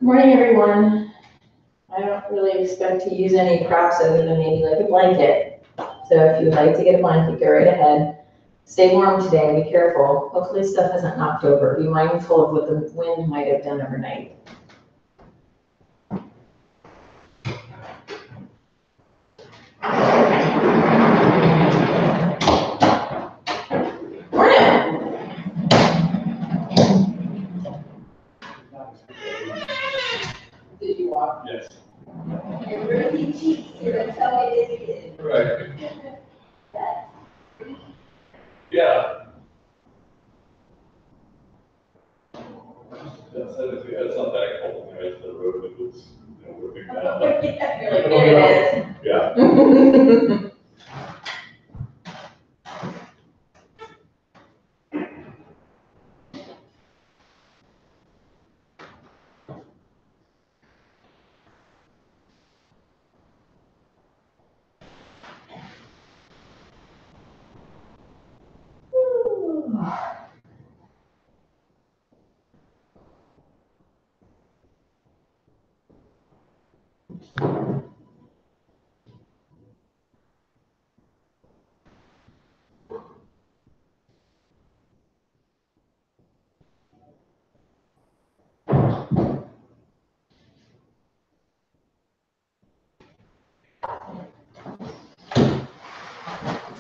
Morning, everyone. I don't really expect to use any props other than maybe like a blanket. So if you would like to get a blanket, go right ahead. Stay warm today, be careful. Hopefully stuff hasn't knocked over. Be mindful of what the wind might have done overnight. Did you walk? Yes. You're really cheap, so that's how I did it. Right. Yeah. It's not that cold. Right? The road was, ripping down. You're like, there it is. Yeah.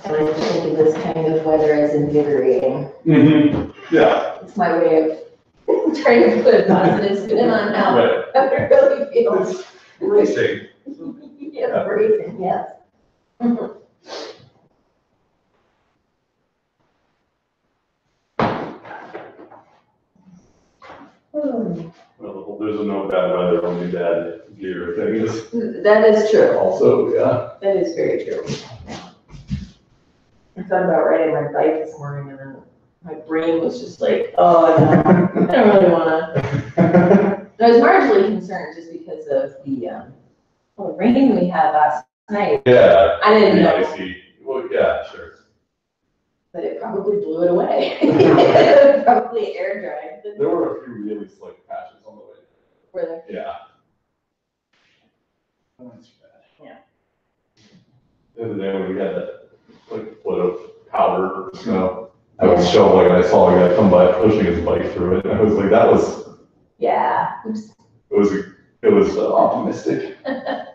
I like to think of this kind of weather as invigorating. Mm-hmm. Yeah. It's my way of trying to put a positive spin on how it really feels. Racing. Yeah, bracing, yes. Well, there's no bad weather, only bad gear things. That is true. Also, yeah. That is very true. I thought about riding my bike this morning and then my brain was just like, oh, no, I don't really wanna. I was marginally concerned just because of the rain we had last night. Yeah. I didn't know. Icy. Well, yeah, sure. But it probably blew it away. Probably air dried. There were a few really slick patches on the way. Were there? Yeah. That's bad. Yeah. The other day when we had that foot of powder snow, I was shoveling and I saw a guy come by pushing his bike through it, and I was like, that was. Yeah. It was optimistic. Yeah.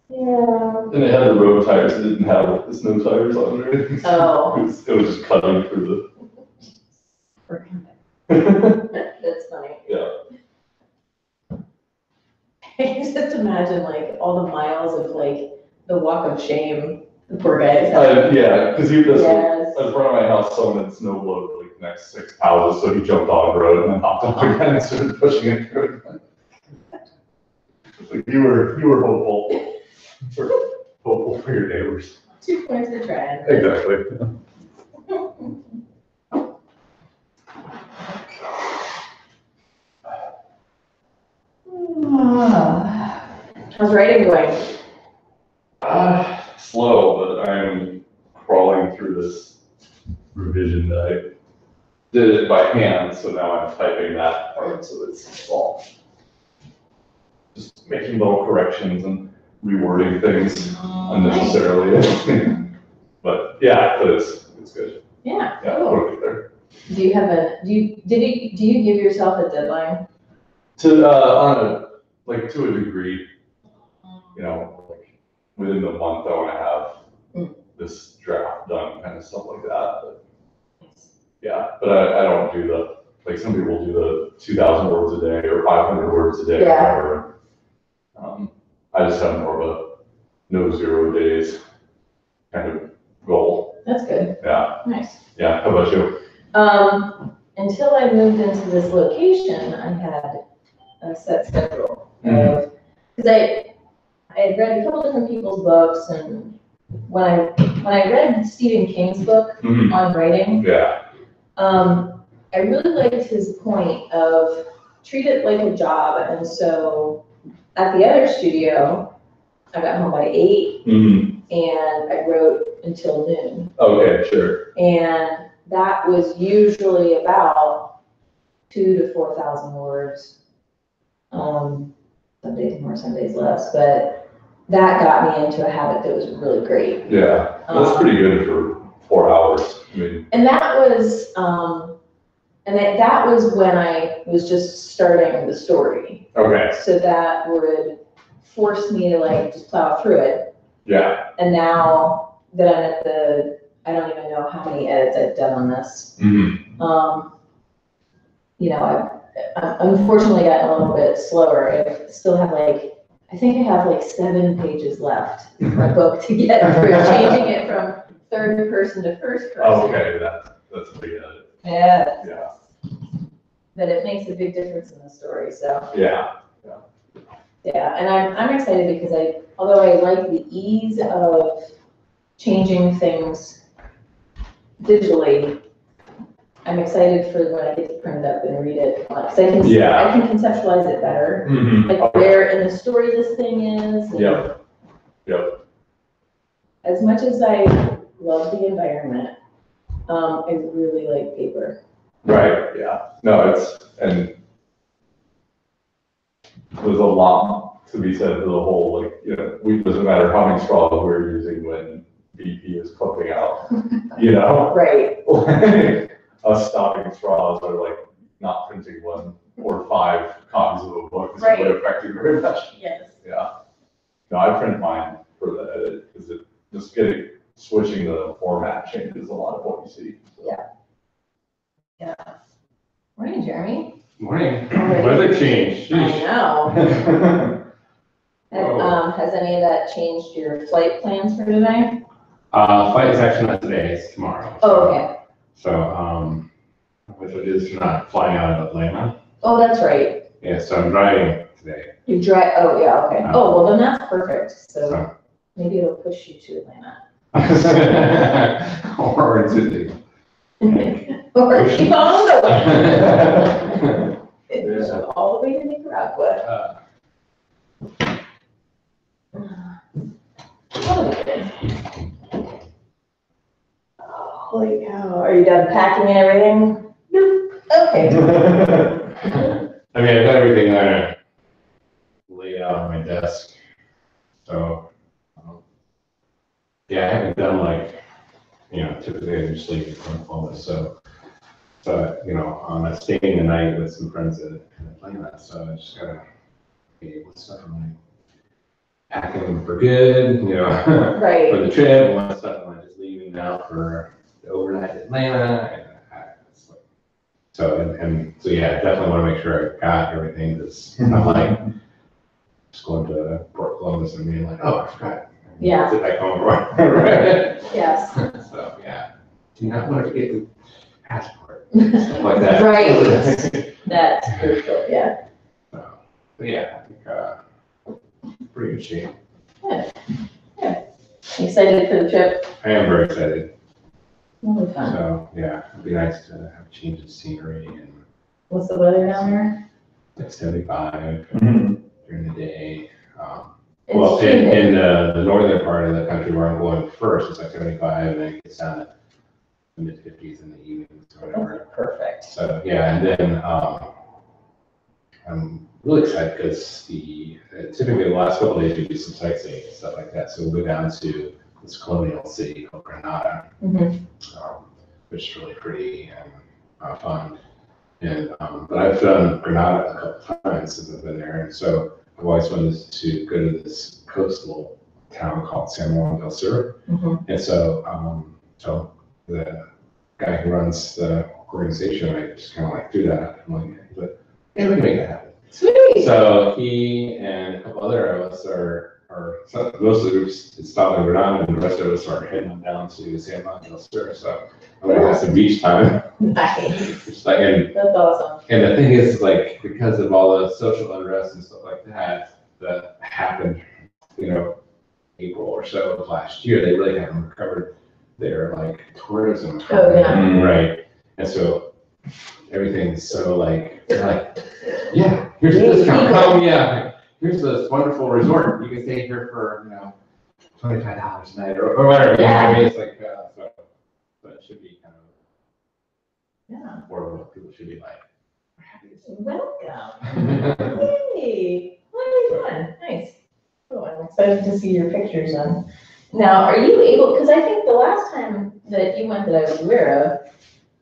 And it had the road tires, it didn't have the snow tires on it or anything. Oh. It was just cutting through the. That's funny. Yeah. Just imagine like all the miles of like the walk of shame the poor guy is Yeah, because he was Yes. in front of my house, someone had snow blowed like the next 6 houses, so he jumped on the road and then hopped off again and started pushing it through. Like you were hopeful for your neighbors. 2 points for trying. Exactly. How's writing going? Slow, but I'm crawling through this revision that I did it by hand, so now I'm typing that part, so it's all just making little corrections and rewording things unnecessarily. But yeah, but it's good. Yeah. Yeah, we'll get there. Do you give yourself a deadline? To to a degree, like within the month I want to have this draft done, kind of stuff like that. But yeah, but I don't do some people do the 2,000 words a day or 500 words a day. Yeah. Or whatever. I just have more of a no 0 days kind of goal. That's good. Yeah. Nice. Yeah. How about you? Until I moved into this location, I had a set schedule of, because I had read a couple different people's books, and when I read Stephen King's book on writing, I really liked his point of treat it like a job. And so at the other studio, I got home by 8 and I wrote until noon. Okay, sure. And that was usually about 2,000 to 4,000 words. Some days more, some days less, but that got me into a habit that was really great. Yeah, that's pretty good for 4 hours. I mean, And that was, that was when I was just starting the story. okay, So that would force me to like just plow through it. yeah. And now that I'm at I don't even know how many edits I've done on this. Mm-hmm. You know, I've unfortunately gotten a little bit slower. I still have I think I have 7 pages left in my book to get through, changing it from third person to first person. Okay, that's a big edit. Yeah. Yeah. But it makes a big difference in the story, so. Yeah. Yeah, and I'm excited because although I like the ease of changing things digitally, I'm excited for when I get to print it up and read it. Because I can conceptualize it better. Mm-hmm. Like where in the story this thing is. Yep. As much as I love the environment, I really like paper. Right, yeah. No, and there's a lot to be said for the whole, it doesn't matter how many straws we're using when BP is pumping out, Right. Us stopping straws or not printing 1 or 5 copies of a book is Right. really affecting very much. Yes. Yeah. No, I print mine for the edit because it just switching the format changes a lot of what you see. So. Yeah. Morning, Jeremy. Morning. Already. Weather change. I Sheesh. know. Whoa. Has any of that changed your flight plans for today? Flight is actually not today, it's tomorrow. Oh, okay. So, which it is not flying out of Atlanta. Oh, that's right. Yeah, so I'm driving today. You drive, oh, yeah, okay. Oh, well, then that's perfect. So So. maybe it'll push you to Atlanta. Or to the. Or keep on going. Yeah. All the way to Nicaragua. Holy cow, are you done packing and everything? Nope. Okay. I mean, I've got everything kind of laid out on my desk. So, yeah, I haven't done typically I just leave it on all this. So, I'm staying the night with some friends in Atlanta. So I just gotta, hey, what's stuff am I packing for good, Right. for the trip, what stuff am I just leaving now for the overnight in Atlanta? So yeah, definitely want to make sure I got everything because I'm just going to Port Columbus and being like, oh, I forgot. Yeah. Sit back home. Right? Yes. So yeah, do you not want to get the passport? Stuff like that. Right. That's crucial, yeah. So, but yeah, I think pretty good shape. Good. Good. Excited for the trip? I am very excited. It'll be fun. So yeah, it'd be nice to have a change of scenery and What's the weather down there? like 75 Mm-hmm. during the day. It's Well, in humid. the northern part of the country where I'm going first, it's like 75, and then it gets down to the mid-50s in the evenings or whatever. Perfect. So yeah, and then I'm really excited because typically the last couple of days we do some sightseeing and stuff like that. So we'll go down to this colonial city called Granada, which is really pretty and fun. And but I've done Granada a couple times since I've been there, and so I've always wanted to go to this coastal town called San Juan del Sur. And so the guy who runs the organization, I just kind of threw that out. I'm like, yeah, we can make that happen. Sweet. So he and a couple other of us most of the groups stopping Granada, and the rest of us are heading on down to San Juan del Sur. So I'm gonna have some beach time. Nice. Just and That's awesome. the thing is, because of all the social unrest and stuff like that happened, April or so of last year, they really haven't recovered their tourism. Oh, yeah. Right. And so everything's so they're yeah, here's a discount. Oh yeah, here's this wonderful resort. You can stay here for $25 a night or whatever. Yeah. I mean, it's so it should be kind of Yeah. more of what people should be like. Welcome. Hey, what are you doing? Nice. Oh, I'm excited to see your pictures on. Now, are you able, because I think the last time that you went that I was aware of,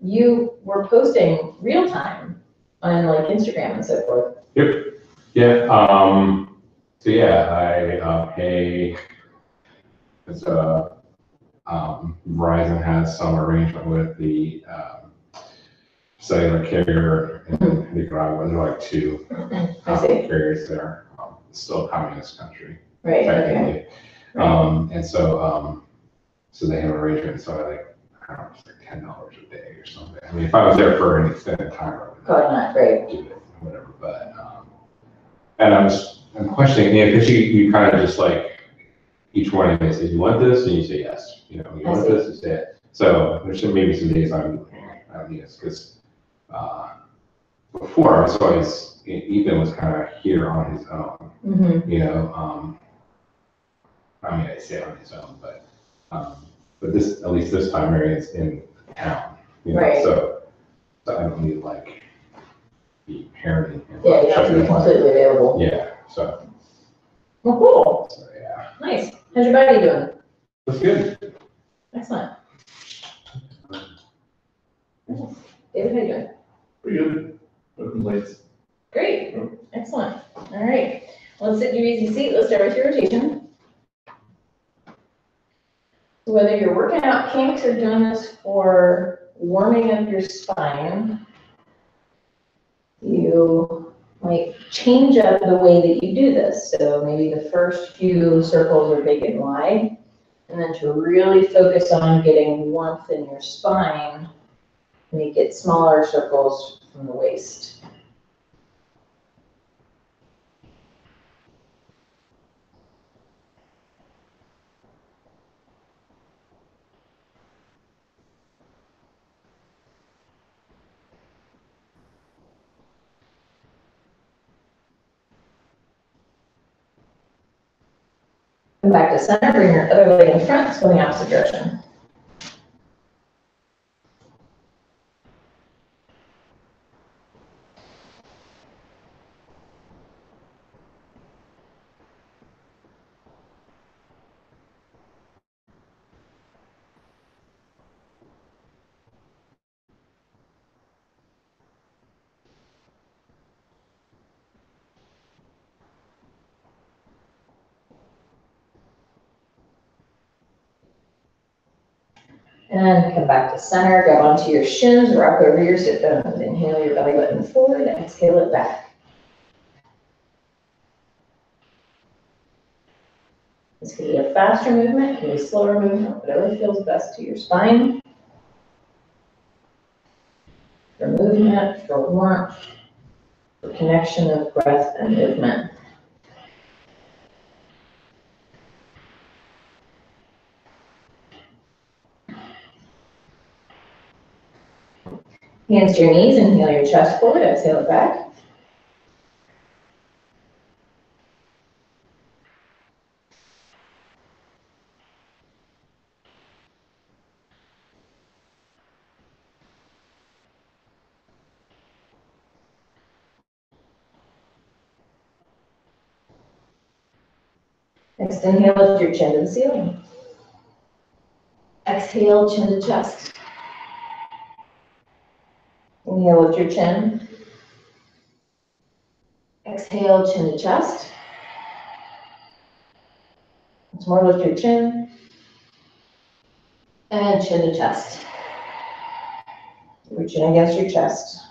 you were posting real time on like Instagram and so forth. Yep. Yeah. So yeah, I pay. It's Verizon has some arrangement with the cellular carrier in Nicaragua. There are like two I see. carriers there. It's still a communist country, Right, okay. technically. And so they have an arrangement. So I don't know, it's like $10 a day or something. I mean, if I was there for an extended time, I would Probably not, right. do it, whatever. But and I'm questioning, because you kind of just like each morning they say, you want this? And you say yes. You want this? You say it. So there's maybe some days I don't need this because before I was always, Ethan was kind of here on his own. Mm-hmm. I mean, I say on his own, but this, at least this time, Marion's in town. Right. So I don't need like be parenting. Yeah, you have to be completely available. Yeah. So. Well, cool. So yeah. Nice. How's your body doing? That's good. Excellent. Nice. David, how you doing? Pretty good. No complaints. Great. Excellent. All right. Well, let's sit in your easy seat. Let's start with your rotation. Whether you're working out kinks or doing this for warming up your spine, you might change up the way that you do this. So maybe the first few circles are big and wide, and then to really focus on getting warmth in your spine, make it smaller circles from the waist. Come back to center, bring your other leg in front, go in the opposite direction. And come back to center, grab onto your shins, rock over your sit bones. Inhale your belly button forward, exhale it back. This could be a faster movement, could be a slower movement, whatever feels best to your spine. For movement, for warmth, for connection of breath and movement. Hands to your knees, inhale your chest forward, exhale it back. Next inhale, lift your chin to the ceiling. Exhale, chin to chest. Inhale, lift your chin. Exhale, chin to chest. Once more, lift your chin. And chin to chest. Your chin against your chest.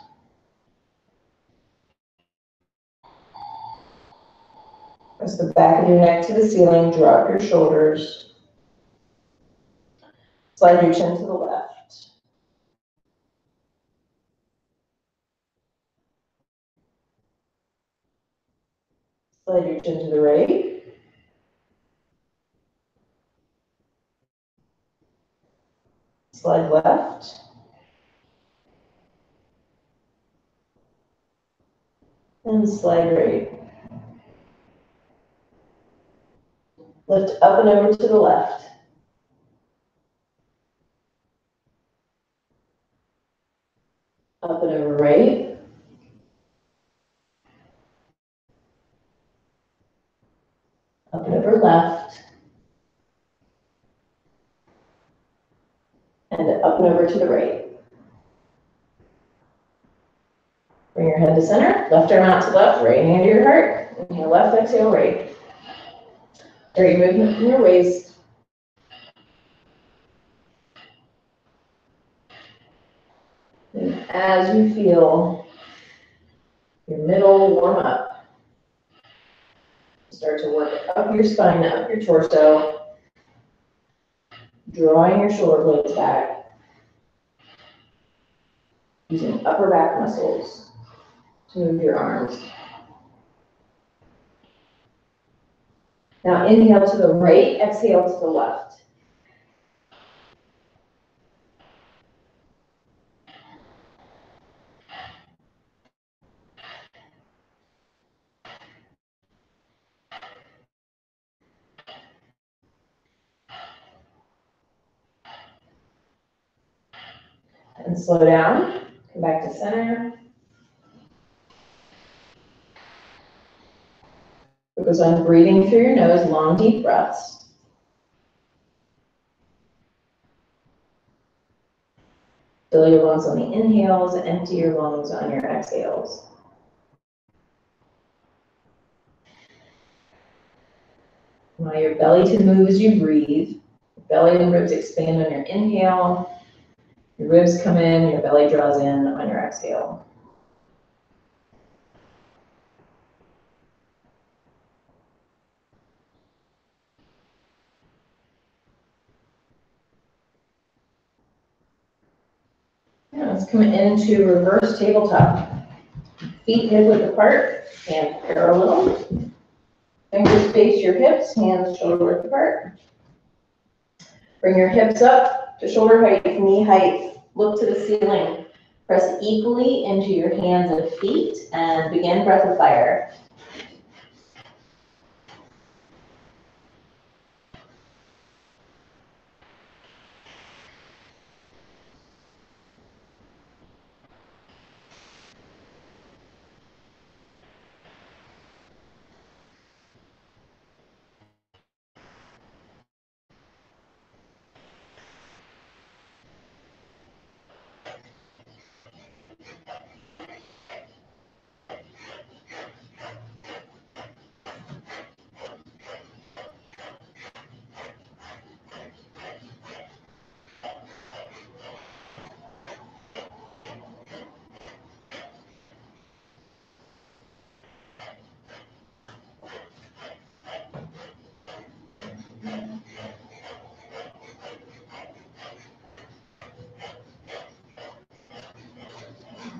Press the back of your neck to the ceiling, drop your shoulders. Slide your chin to the left. Slide your chin to the right. Slide left. And slide right. Lift up and over to the left. Up and over right. and up and over to the right. Bring your head to center, left arm out to left, right hand to your heart. Inhale left, exhale right. Great movement in your waist. And as you feel your middle warm up, start to work up your spine, up your torso, drawing your shoulder blades back, using upper back muscles to move your arms. Now inhale to the right, exhale to the left. And slow down, come back to center. Focus on breathing through your nose, long, deep breaths. Fill your lungs on the inhales, empty your lungs on your exhales. Allow your belly to move as you breathe. Belly and ribs expand on your inhale. Your ribs come in, your belly draws in on your exhale. Now let's come into reverse tabletop. Feet hip width apart, hands parallel. Fingers face your hips, hands shoulder width apart. Bring your hips up to shoulder height, knee height. Look to the ceiling. Press equally into your hands and feet and begin breath of fire.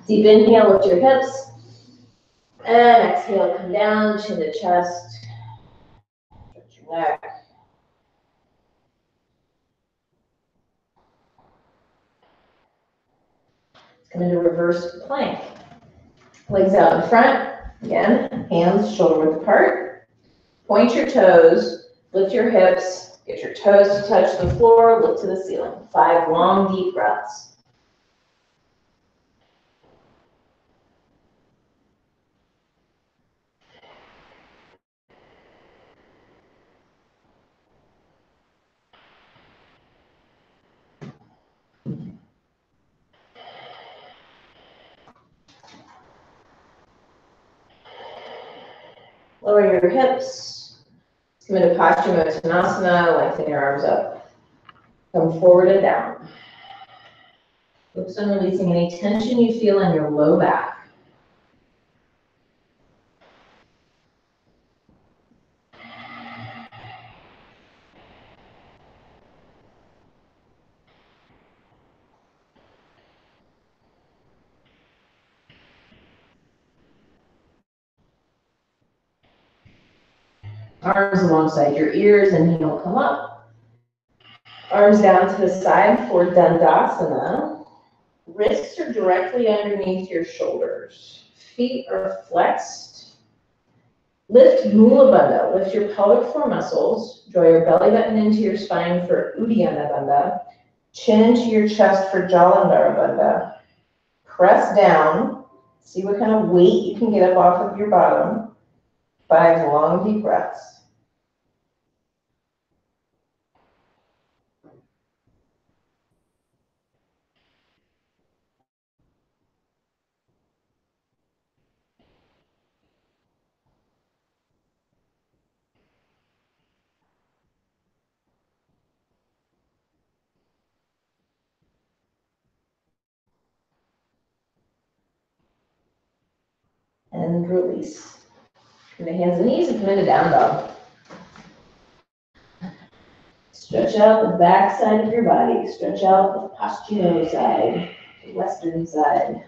Deep inhale, lift your hips. And exhale, come down, chin to chest. Stretch your neck. Let's come into reverse plank. Legs out in front. Again, hands shoulder width apart. Point your toes, lift your hips, get your toes to touch the floor, look to the ceiling. 5 long, deep breaths. Lower your hips. Come into Paschimottanasana, lengthen your arms up. Come forward and down. Focus on releasing any tension you feel in your low back. Arms alongside your ears, inhale, come up. Arms down to the side for Dandasana. Wrists are directly underneath your shoulders. Feet are flexed. Lift Mula Bandha. Lift your pelvic floor muscles. Draw your belly button into your spine for Uddiyana Bandha. Chin into your chest for Jalandhara Bandha. Press down. See what kind of weight you can get up off of your bottom. 5 long, deep breaths. and release. Come to hands and knees and come into down dog. Stretch out the back side of your body. Stretch out the posterior side, the western side.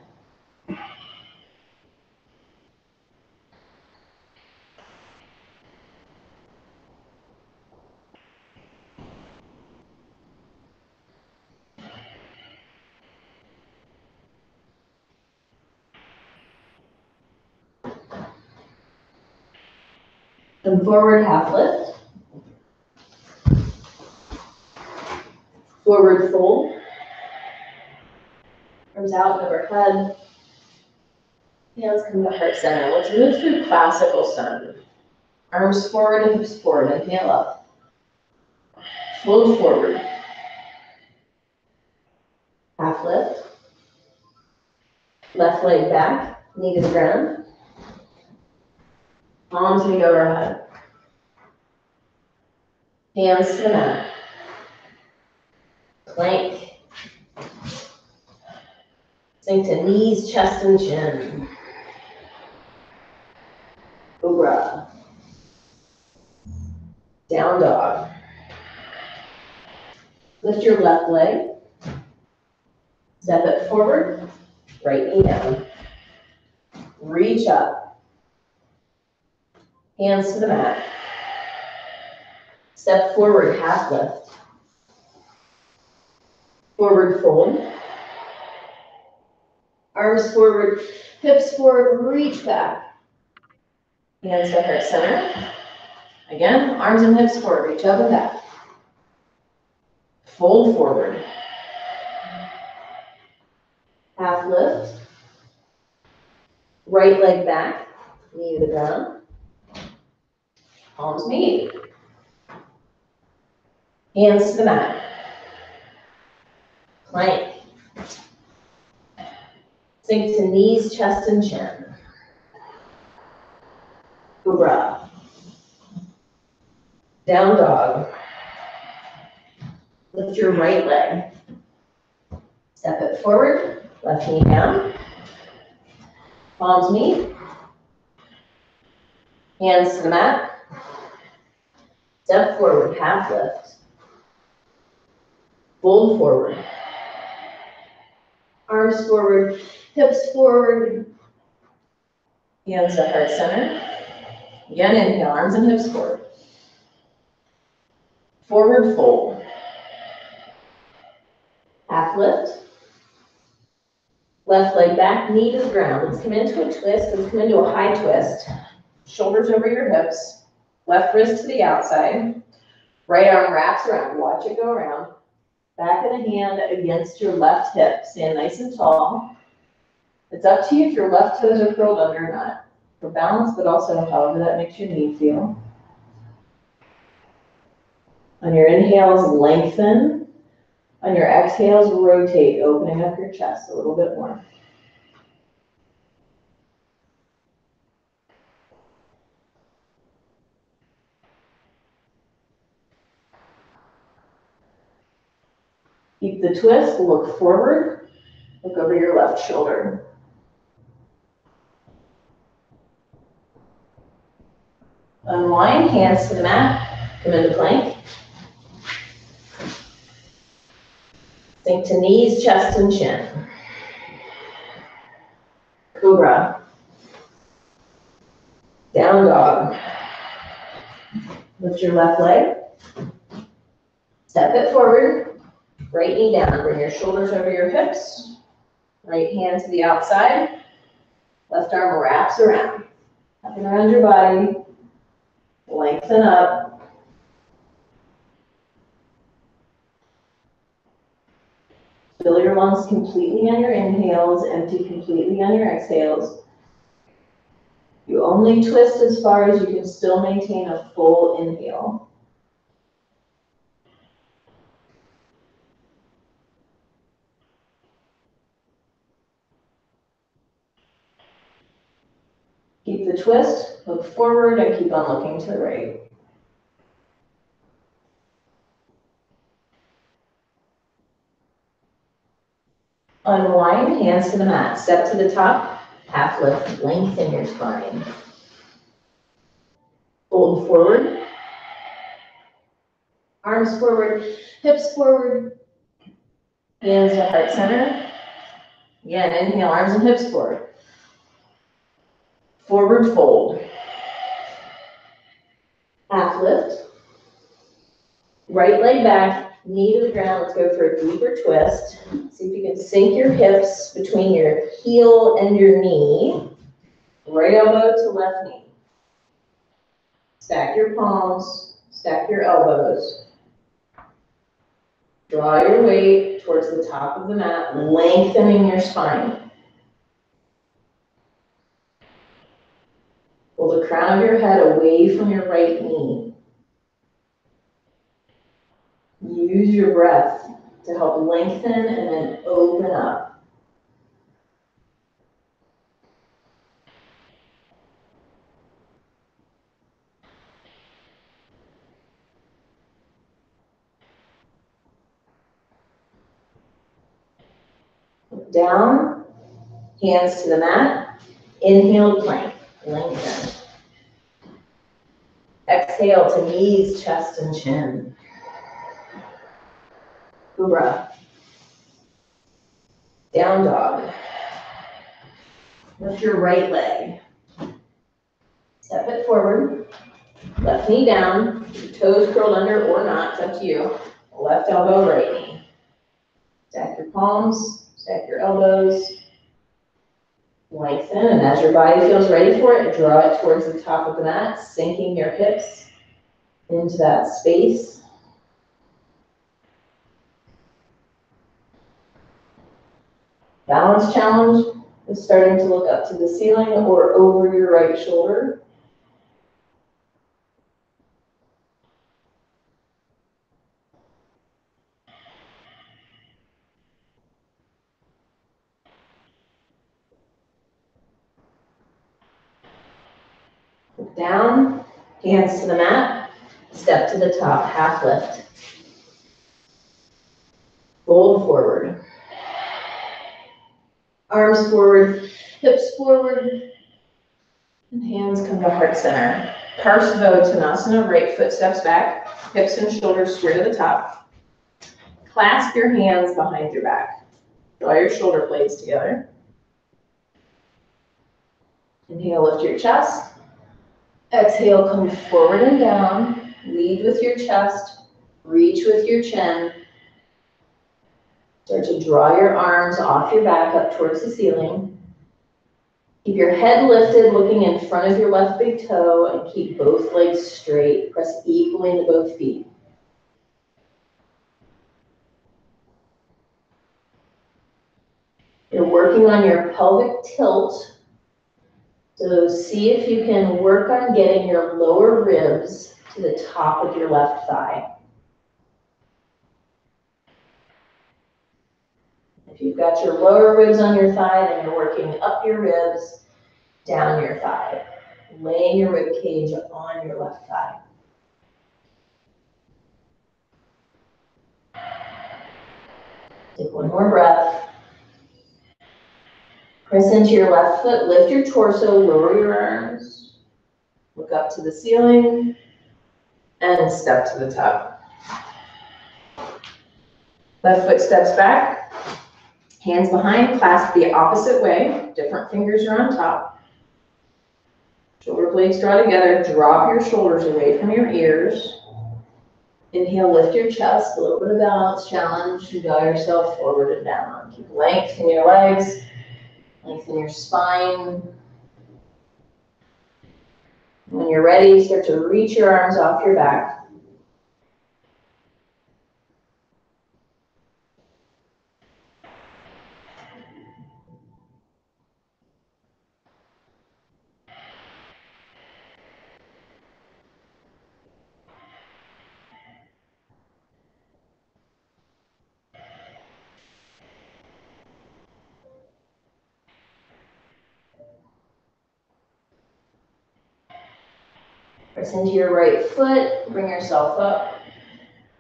Come forward, half lift. Forward fold. Arms out and overhead. Hands come to heart center. Let's move through classical sun. Arms forward and hips forward. Inhale up. Fold forward. Half lift. Left leg back, knee to the ground. Palms meet overhead. Hands to the mat. Plank. Sink to knees, chest, and chin. Cobra. Down dog. Lift your left leg. Step it forward. Right knee down. Reach up. Hands to the mat. Step forward, half lift. Forward fold. Arms forward, hips forward, reach back. Hands to heart center. Again, arms and hips forward, reach up and back. Fold forward. Half lift. Right leg back, knee to the ground. Palms meet. Hands to the mat. Plank. Sink to knees, chest, and chin. Cobra. Down dog. Lift your right leg. Step it forward, left knee down. Palms meet. Hands to the mat. Step forward, half lift. Fold forward. Arms forward, hips forward. Hands to heart center. Again, inhale, arms and hips forward. Forward fold. Half lift. Left leg back, knee to the ground. Let's come into a twist. Let's come into a high twist. Shoulders over your hips. Left wrist to the outside. Right arm wraps around. Watch it go around. Back of the hand against your left hip. Stand nice and tall. It's up to you if your left toes are curled under or not. For balance, but also however that makes your knee feel. On your inhales, lengthen. On your exhales, rotate, opening up your chest a little bit more. Keep the twist, look forward, look over your left shoulder. Unwind, hands to the mat, come into plank. Sink to knees, chest, and chin. Cobra. Down dog. Lift your left leg. Step it forward. Right knee down. Bring your shoulders over your hips. Right hand to the outside. Left arm wraps around. Wrapping around your body. Lengthen up. Fill your lungs completely on your inhales, empty completely on your exhales. You only twist as far as you can still maintain a full inhale. Keep the twist, look forward, and keep on looking to the right. Unwind, hands to the mat. Step to the top, half lift, lengthen your spine. Fold forward. Arms forward, hips forward. Hands to heart center. Again, inhale, arms and hips forward. Forward fold. Half lift. Right leg back, knee to the ground. Let's go for a deeper twist. See if you can sink your hips between your heel and your knee. Right elbow to left knee. Stack your palms, stack your elbows. Draw your weight towards the top of the mat, lengthening your spine. Pull the crown of your head away from your right knee. Use your breath to help lengthen and then open up. Look down, hands to the mat. Inhale, plank, lengthen. Exhale to knees, chest, and chin. Cobra. Down dog. Lift your right leg. Step it forward. Left knee down. Toes curled under or not, it's up to you. Left elbow, right knee. Stack your palms, stack your elbows. Lengthen, and as your body feels ready for it, draw it towards the top of the mat, sinking your hips into that space. Balance challenge is starting to look up to the ceiling or over your right shoulder. Look down, hands to the mat, step to the top, half lift. Fold forward. Arms forward, hips forward, and hands come to heart center. Parsvottanasana, right foot steps back, hips and shoulders square to the top. Clasp your hands behind your back. Draw your shoulder blades together. Inhale, lift your chest. Exhale, come forward and down. Lead with your chest, reach with your chin. Start to draw your arms off your back up towards the ceiling. Keep your head lifted, looking in front of your left big toe, and keep both legs straight. Press equally into both feet. You're working on your pelvic tilt. So see if you can work on getting your lower ribs to the top of your left thigh. If you've got your lower ribs on your thigh, then you're working up your ribs, down your thigh, laying your rib cage on your left thigh. Take one more breath. Press into your left foot, lift your torso, lower your arms, look up to the ceiling, and step to the top. Left foot steps back, hands behind, clasp the opposite way, different fingers are on top. Shoulder blades draw together, drop your shoulders away from your ears. Inhale, lift your chest, a little bit of balance challenge, draw yourself forward and down. Keep length in your legs. Lengthen your spine. When you're ready, start to reach your arms off your back. Press into your right foot, bring yourself up,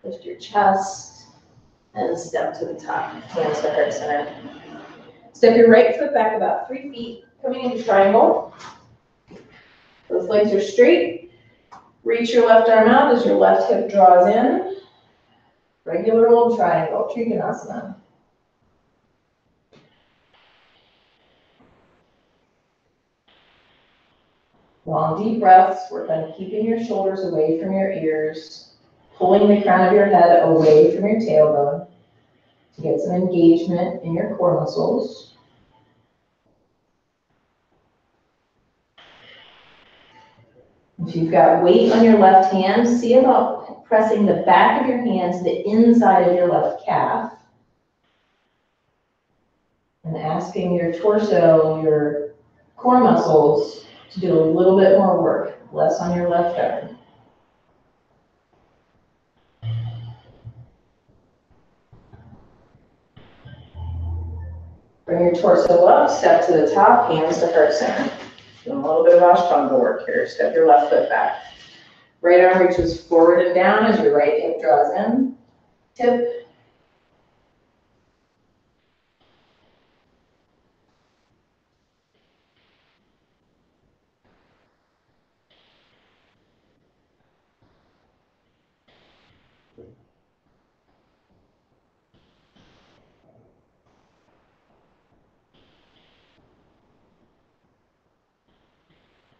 lift your chest, and step to the top. Hands to heart center. Step your right foot back about 3 feet, coming into triangle. Those legs are straight. Reach your left arm out as your left hip draws in. Regular old triangle, Trikonasana. Long, deep breaths. Work on keeping your shoulders away from your ears, pulling the crown of your head away from your tailbone to get some engagement in your core muscles. If you've got weight on your left hand, see about pressing the back of your hand to the inside of your left calf and asking your torso, your core muscles to do a little bit more work, less on your left arm. Bring your torso up, step to the top, hands to heart center. Doing a little bit of Ashtanga work here. Step your left foot back. Right arm reaches forward and down as your right hip draws in. Tip.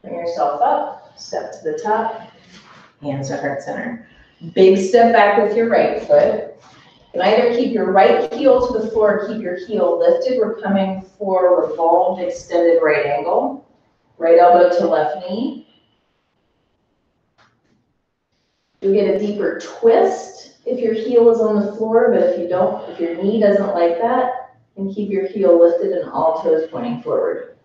Bring yourself up, step to the top, hands to heart center. Big step back with your right foot. You can either keep your right heel to the floor or keep your heel lifted. We're coming for revolved extended right angle. Right elbow to left knee. You get a deeper twist if your heel is on the floor, but if you don't, if your knee doesn't like that, then keep your heel lifted and all toes pointing forward.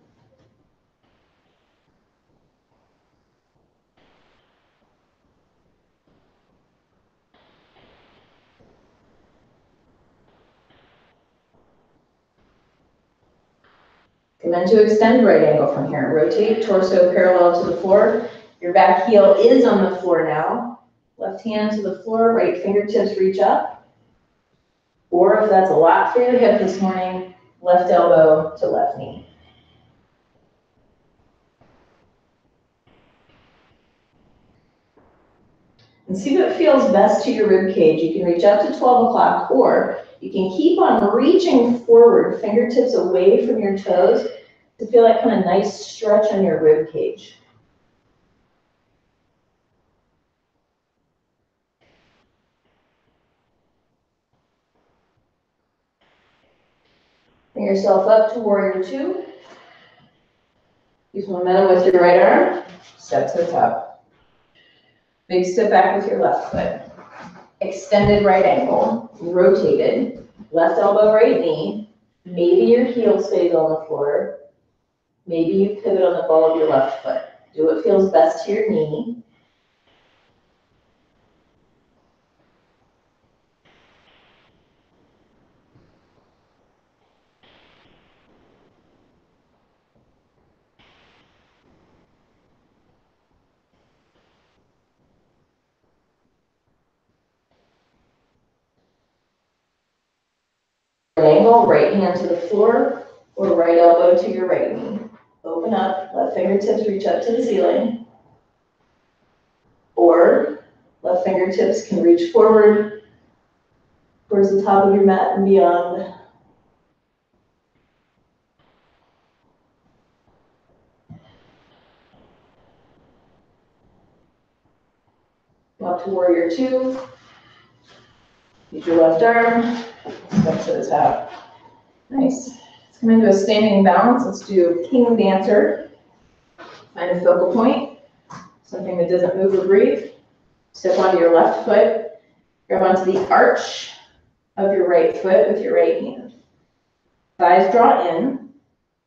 And then to extend right angle from here. Rotate torso parallel to the floor. Your back heel is on the floor now. Left hand to the floor, right fingertips reach up. Or if that's a lot for your hip this morning, left elbow to left knee. And see what feels best to your rib cage. You can reach up to 12 o'clock, or you can keep on reaching forward, fingertips away from your toes, to feel that kind of nice stretch on your rib cage. Bring yourself up to warrior two. Use momentum with your right arm. Step to the top. Big step back with your left foot. Extended right ankle. Rotated. Left elbow, right knee. Maybe your heel stays on the floor. Maybe you pivot on the ball of your left foot. Do what feels best to your knee. Angle, right hand to the floor, or right elbow to your right knee. Open up, left fingertips reach up to the ceiling. Or left fingertips can reach forward towards the top of your mat and beyond. Come up to warrior two. Use your left arm, step to the top. Nice. Let's come into a standing balance. Let's do king dancer. Find a focal point, something that doesn't move or breathe. Step onto your left foot, grab onto the arch of your right foot with your right hand. Thighs draw in.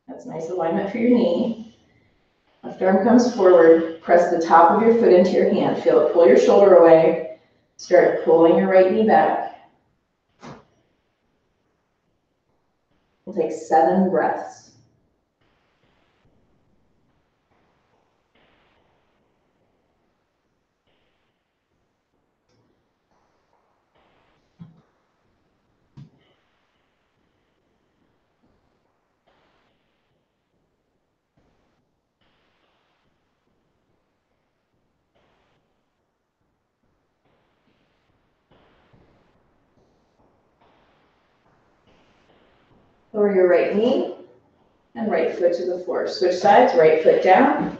That's nice alignment for your knee. Left arm comes forward. Press the top of your foot into your hand. Feel it pull your shoulder away. Start pulling your right knee back. We'll take 7 breaths. Lower your right knee and right foot to the floor. Switch sides, right foot down,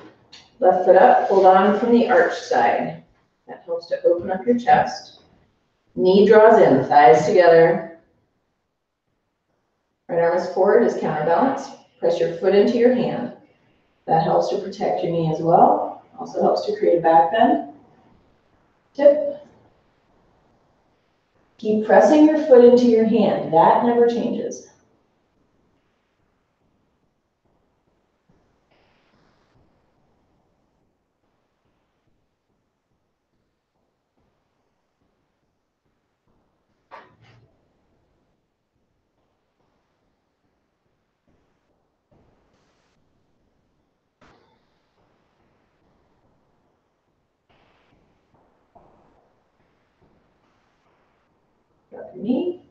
left foot up, hold on from the arch side. That helps to open up your chest. Knee draws in, thighs together. Right arm is forward as counterbalance. Press your foot into your hand. That helps to protect your knee as well. Also helps to create a back bend. Tip. Keep pressing your foot into your hand. That never changes. Drop your knee.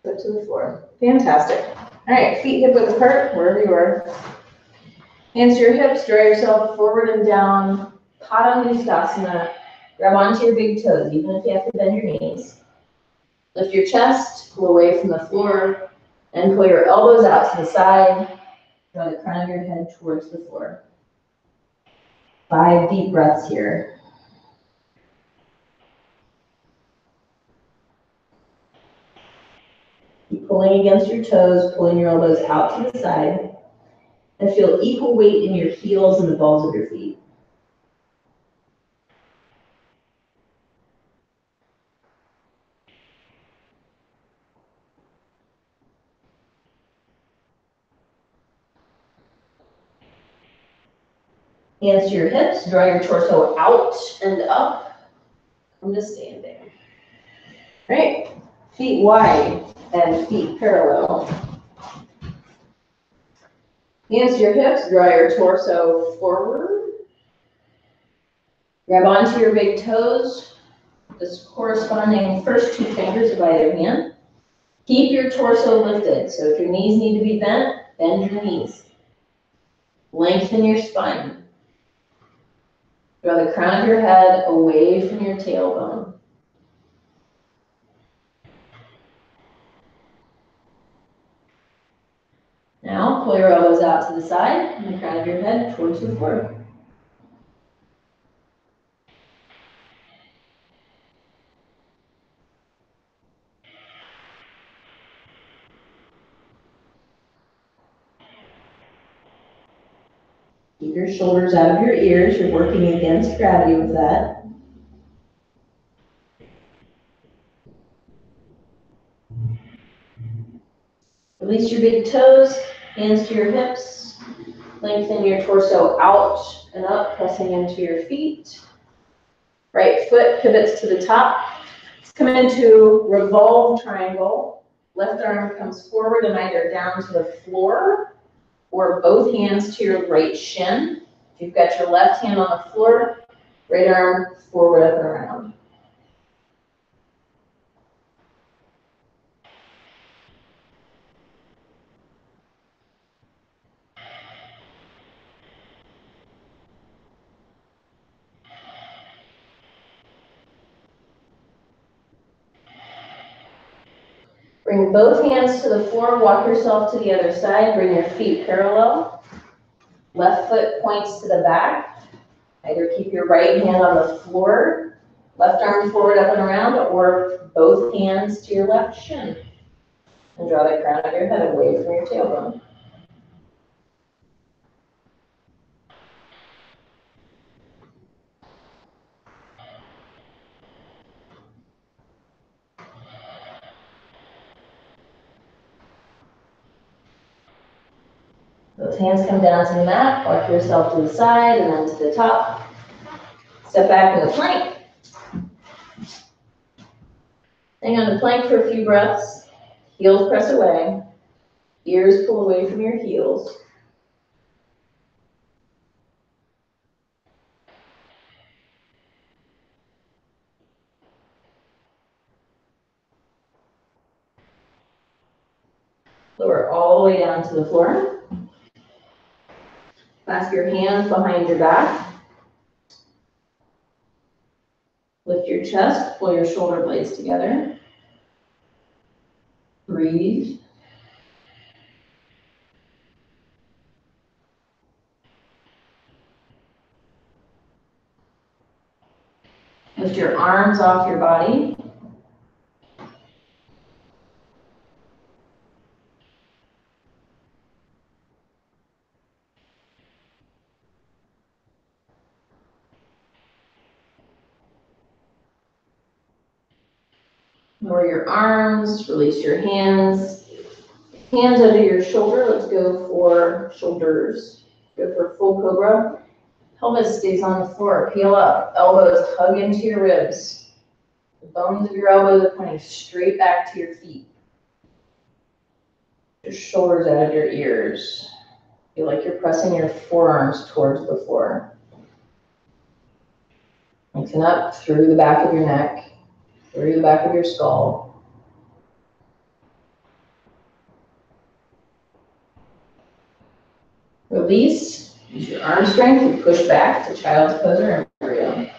Foot to the floor. Fantastic. All right, feet hip width apart, wherever you are. Hands to your hips, draw yourself forward and down. Padangusthasana. Grab onto your big toes, even if you have to bend your knees. Lift your chest, pull away from the floor, and pull your elbows out to the side. Draw the crown of your head towards the floor. 5 deep breaths here. Keep pulling against your toes, pulling your elbows out to the side, and feel equal weight in your heels and the balls of your feet. Hands to your hips, draw your torso out and up. Come to standing. Right, feet wide and feet parallel. Hands to your hips, draw your torso forward. Grab onto your big toes, the corresponding first 2 fingers of either hand. Keep your torso lifted, so if your knees need to be bent, bend your knees. Lengthen your spine. Draw the crown of your head away from your tailbone. Now, pull your elbows out to the side and the crown of your head towards the floor. Keep your shoulders out of your ears. You're working against gravity with that. Release your big toes, hands to your hips. Lengthen your torso out and up, pressing into your feet. Right foot pivots to the top. Let's come into revolve triangle. Left arm comes forward and either down to the floor or both hands to your right shin. If you've got your left hand on the floor, right arm forward up and around. Bring both hands to the floor, walk yourself to the other side, bring your feet parallel. Left foot points to the back. Either keep your right hand on the floor, left arm forward up and around, or both hands to your left shin. And draw the crown of your head away from your tailbone. Those hands come down to the mat, walk yourself to the side and then to the top. Step back in the plank. Hang on the plank for a few breaths. Heels press away. Ears pull away from your heels. Lower all the way down to the floor. Clasp your hands behind your back. Lift your chest, pull your shoulder blades together. Breathe. Lift your arms off your body. Lower your arms, release your hands. Hands under your shoulder, let's go for shoulders. Go for full cobra. Pelvis stays on the floor, peel up. Elbows hug into your ribs. The bones of your elbows are pointing straight back to your feet. Your shoulders out of your ears. Feel like you're pressing your forearms towards the floor. Lengthen up through the back of your neck, through the back of your skull. Release. Use your arm strength to push back to child's pose or embryo.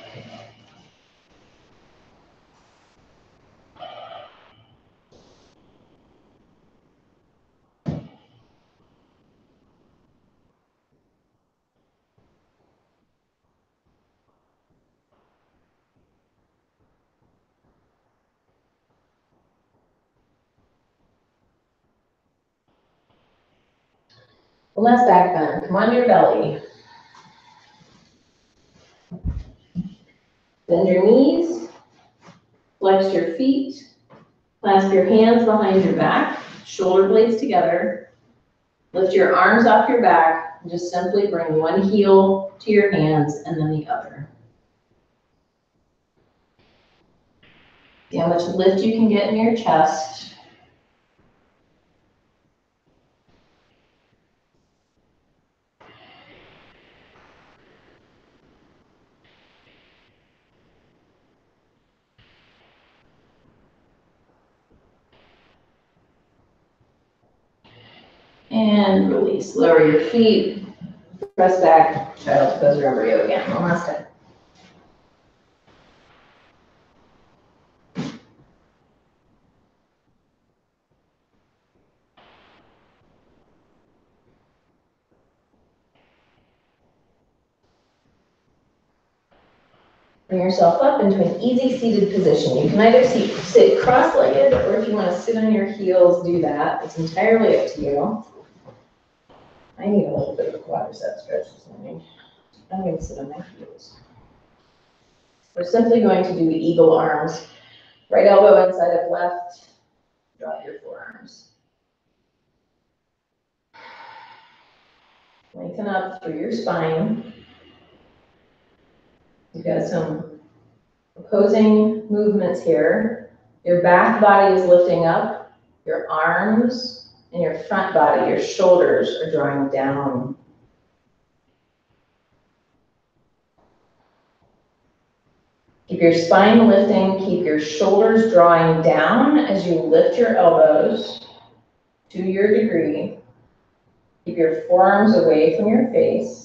One last back bend. Come onto your belly. Bend your knees. Flex your feet. Clasp your hands behind your back. Shoulder blades together. Lift your arms off your back. And just simply bring one heel to your hands and then the other. See how much lift you can get in your chest. And release. Lower your feet. Press back. Child's pose or embryo again. One last time. Bring yourself up into an easy seated position. You can either sit cross-legged, or if you want to sit on your heels, do that. It's entirely up to you. I need a little bit of a quadricep stretch this morning. I'm going to sit on my heels. We're simply going to do the eagle arms. Right elbow inside of left. Drop your forearms. Lengthen up through your spine. You've got some opposing movements here. Your back body is lifting up. Your arms and your front body, your shoulders are drawing down. Keep your spine lifting. Keep your shoulders drawing down as you lift your elbows to your degree. Keep your forearms away from your face.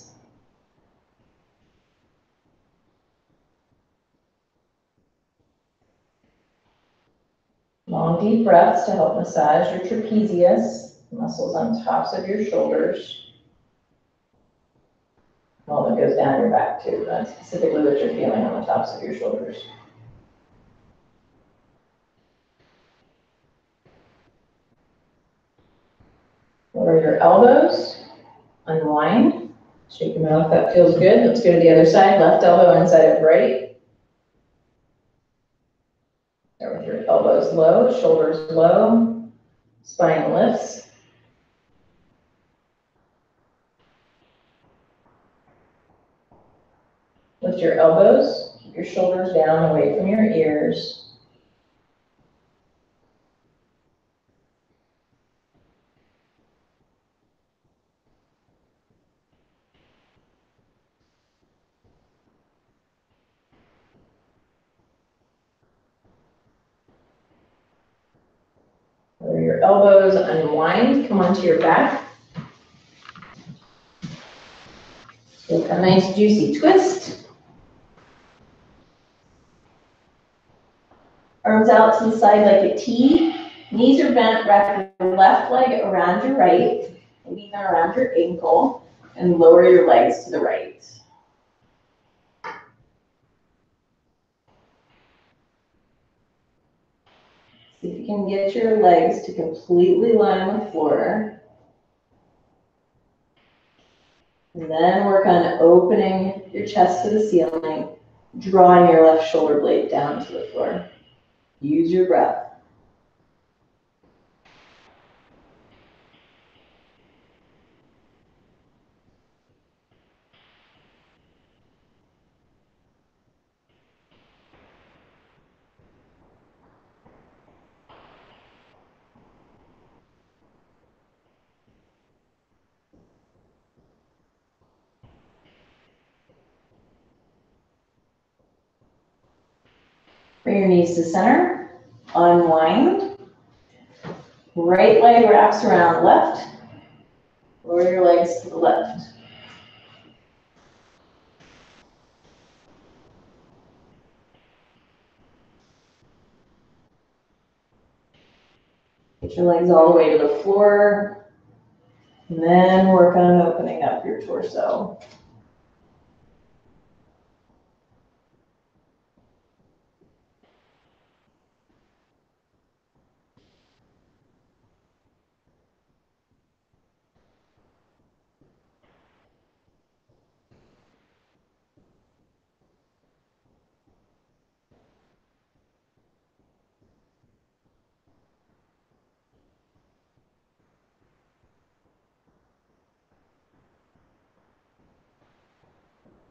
Long, deep breaths to help massage your trapezius, muscles on tops of your shoulders. All that goes down your back too, but specifically what you're feeling on the tops of your shoulders. Lower your elbows, unwind, shake them out if that feels good. Let's go to the other side, left elbow inside of right. Start with your elbows low, shoulders low, spine lifts. Lift your elbows, keep your shoulders down away from your ears. Lower your elbows, unwind, come onto your back. Take a nice juicy twist. Arms out to the side like a T. Knees are bent, wrap your left leg around your right, maybe even around your ankle, and lower your legs to the right. can get your legs to completely line the floor. And then work on opening your chest to the ceiling, drawing your left shoulder blade down to the floor. Use your breath. Bring your knees to center, unwind. Right leg wraps around left. Lower your legs to the left. Get your legs all the way to the floor. And then work on opening up your torso.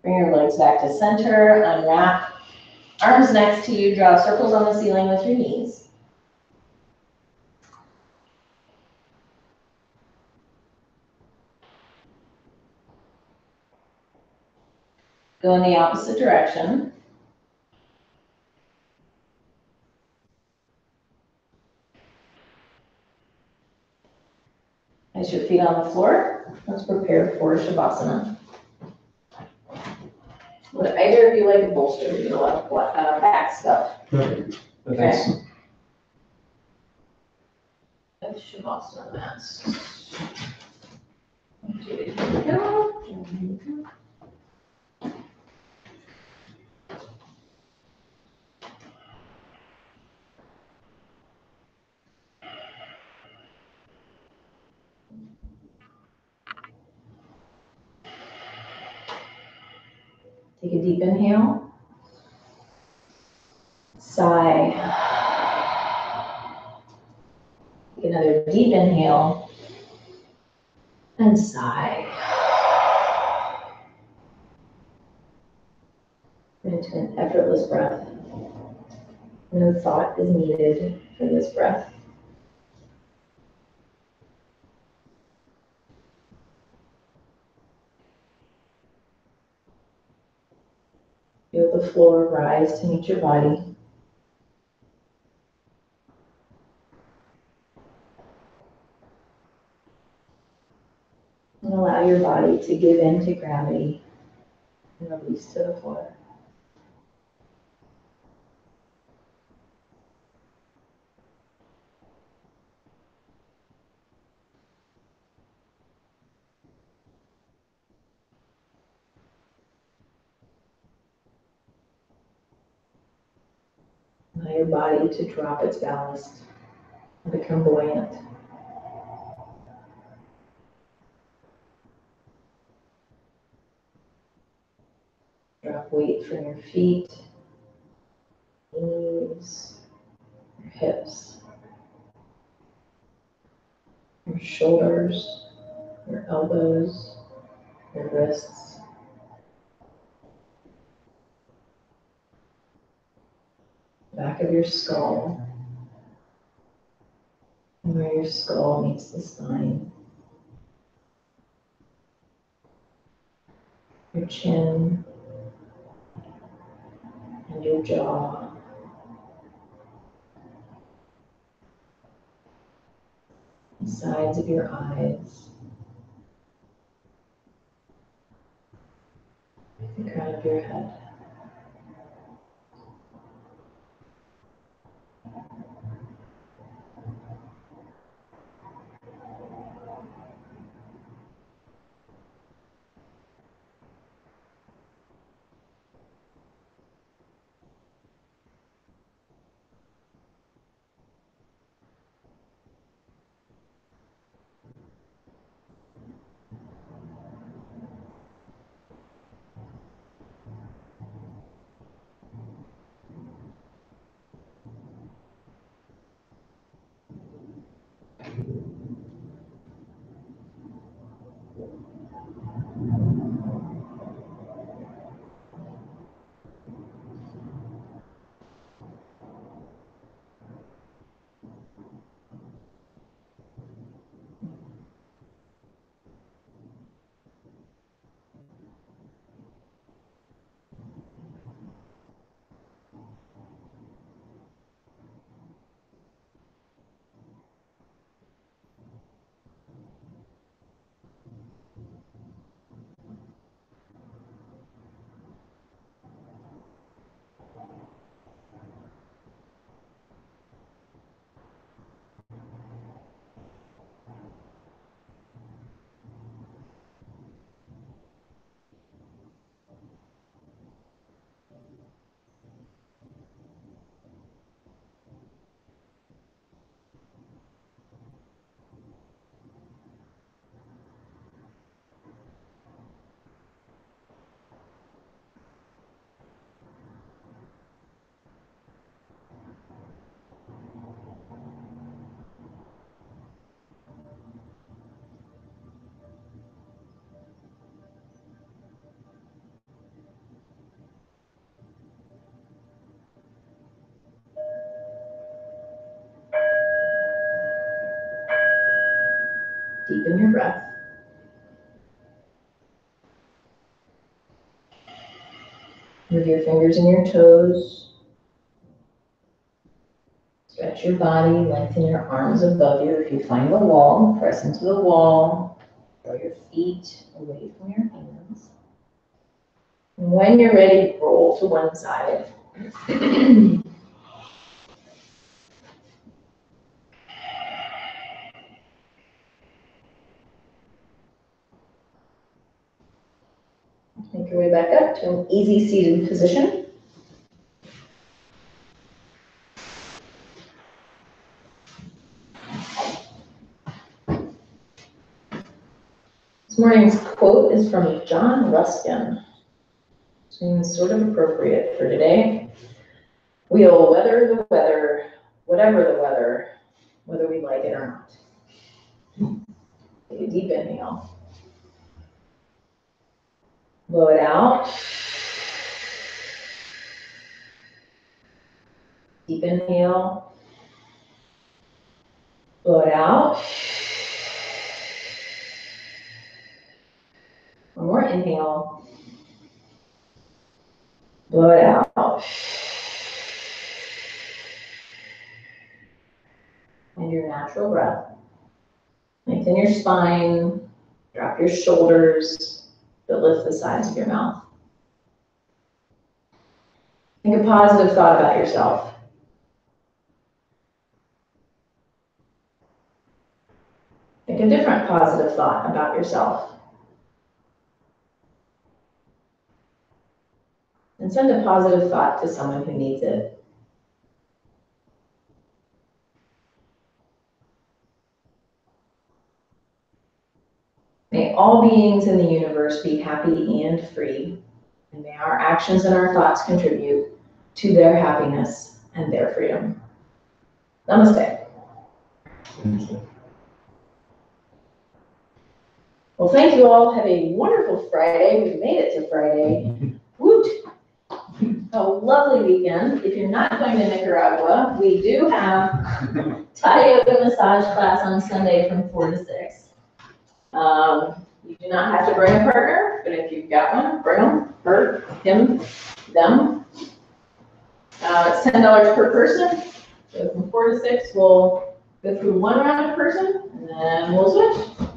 Bring your legs back to center, unwrap. Arms next to you, draw circles on the ceiling with your knees. Go in the opposite direction. Place your feet on the floor. Let's prepare for Shavasana. Would either of you like a bolster? You know what back stuff? Thanks. Shavasana mats. Here we go. Take a deep inhale. Sigh. Take another deep inhale. And sigh. Into an effortless breath. No thought is needed for this breath. Feel the floor rise to meet your body. And allow your body to give in to gravity and release to the floor. Allow your body to drop its ballast and become buoyant. Drop weight from your feet, knees, your hips, your shoulders, your elbows, your wrists. Back of your skull, and where your skull meets the spine. Your chin and your jaw. The sides of your eyes. The crown of your head. Deepen your breath. Move your fingers and your toes. Stretch your body, lengthen your arms above you. If you find the wall, press into the wall. Throw your feet away from your hands. And when you're ready, roll to one side. Make your way back up to an easy seated position. This morning's quote is from John Ruskin. Seems sort of appropriate for today. We'll weather the weather, whatever the weather, whether we like it or not. Take a deep inhale. Blow it out. Deep inhale. Blow it out. One more inhale. Blow it out. And your natural breath. Lengthen your spine. Drop your shoulders, but lift the sides of your mouth. Think a positive thought about yourself. Think a different positive thought about yourself. And send a positive thought to someone who needs it. May all beings in the universe be happy and free, and may our actions and our thoughts contribute to their happiness and their freedom. Namaste. Well, thank you all. Have a wonderful Friday. We've made it to Friday. Woot! A lovely weekend. If you're not going to Nicaragua, we do have Thai yoga massage class on Sunday from 4 to 6. You do not have to bring a partner, but if you've got one, bring them, her, him, them. It's $10 per person. So from 4 to 6, we'll go through one round of person, and then we'll switch.